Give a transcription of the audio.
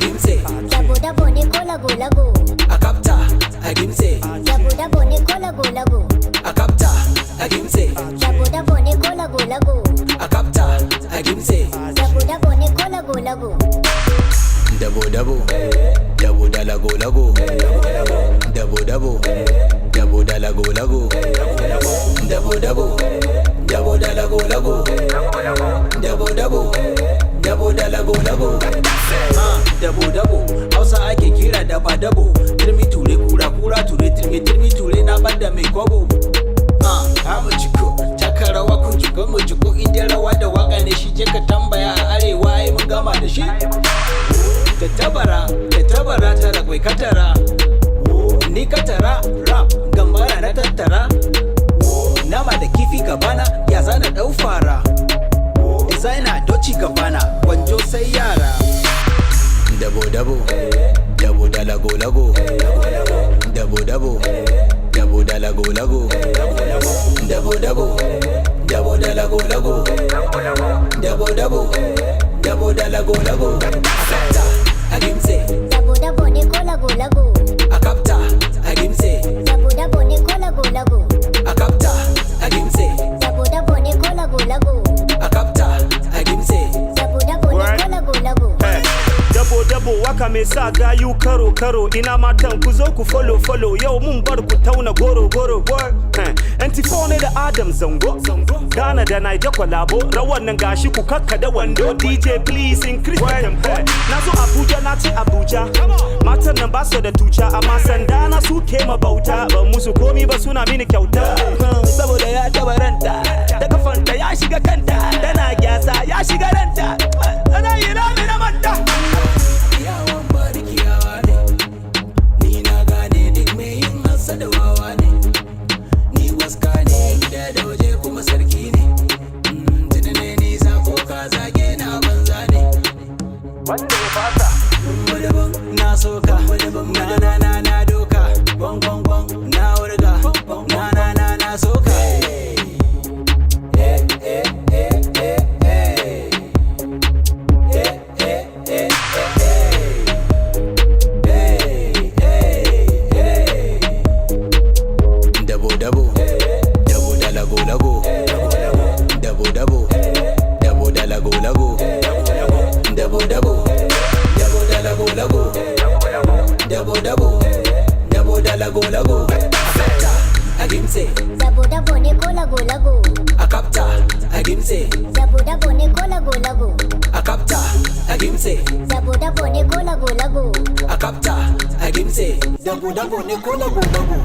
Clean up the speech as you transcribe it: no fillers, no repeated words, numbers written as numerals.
agimse. Dabo dabo ne ko lago lago. Akapta, agimse. Dabo dabo ne ko lago lago. Akapta, agimse. Dabo dabo ne ko lago lago. Akapta, agimse. Dabo dabo ne ko lago lago. Dabo dabo, dabo da lago lago. Dabo dabo, dabo da lago lago. Dabo dabo, dabo da lago lago. Dabo dabo, dabo da lago lago. Dabo dabo, Hausa ake kira daba dabo. Turmi ture kura kura ture turmi ture na banda mai kwabo. Hamu ciko, taka rawa ku jiko mu jiko inda rawa da waka ne shi je ka tambaya a arewa ai mun gama da shi. Tattabara tara kwai katara. Ni katara rap gambara na tattara. Nama da kifi gabana ya zana dau fara. Designer doci gabana gwanjo sai yara. Dabo dabo, dabo da lago lago. Dabo dabo, dabo da lago lago. Dabo dabo, dabo da lago lago. Dabo dabo, dabo da lago lago. Akapta, agimse. Dabo dabo ne ko lago lago. Akapta, agimse. Dabo dabo ne ko lago lago. Akapta, agimse. Dabo dabo ne ko lago lago. Akapta, agimse. Dabo dabo ne ko lago lago. Dabo dabo waka mai sa gayu karo karo ina matan ku zo ku follow yau mun bar ku tauna goro NT4 ne da Adam Zango Ghana da Naija kwalabo rawan nan gashi ku kakkada wando DJ please increase the tempo na zo Abuja na ce Abuja matan nan ba su da tuca amma sanda na su ke mabauta ban musu komi ba suna mini kyauta saboda ya taba ranta da kafanta ya shiga kanta tana gyasa ya shiga ranta ana yi rami na manta. Yawan bariki yawa ne, ni na gane duk mai yin hasa da wawa ne. Ni waska ne gida da waje kuma sarki ne. Tuni ne nisa ko ka zage na banza ne. Wanda ya fasa Daban na soka, na doka. Gwang gwang gwang na wurga, na soka. Dabo dabo, dabo da lago lago. Dabo dabo, dabo da lago lago. Dabo dabo, dabo da lago lago. Dabo dabo, dabo da lago lago. Akapta, agimse. Dabo dabo ne ko lago lago. Akapta, agimse. Dabo dabo ne ko lago lago. Akapta, agimse. Dabo dabo ne ko lago lago. Akapta, agimse. Dabo dabo ne ko lago lago.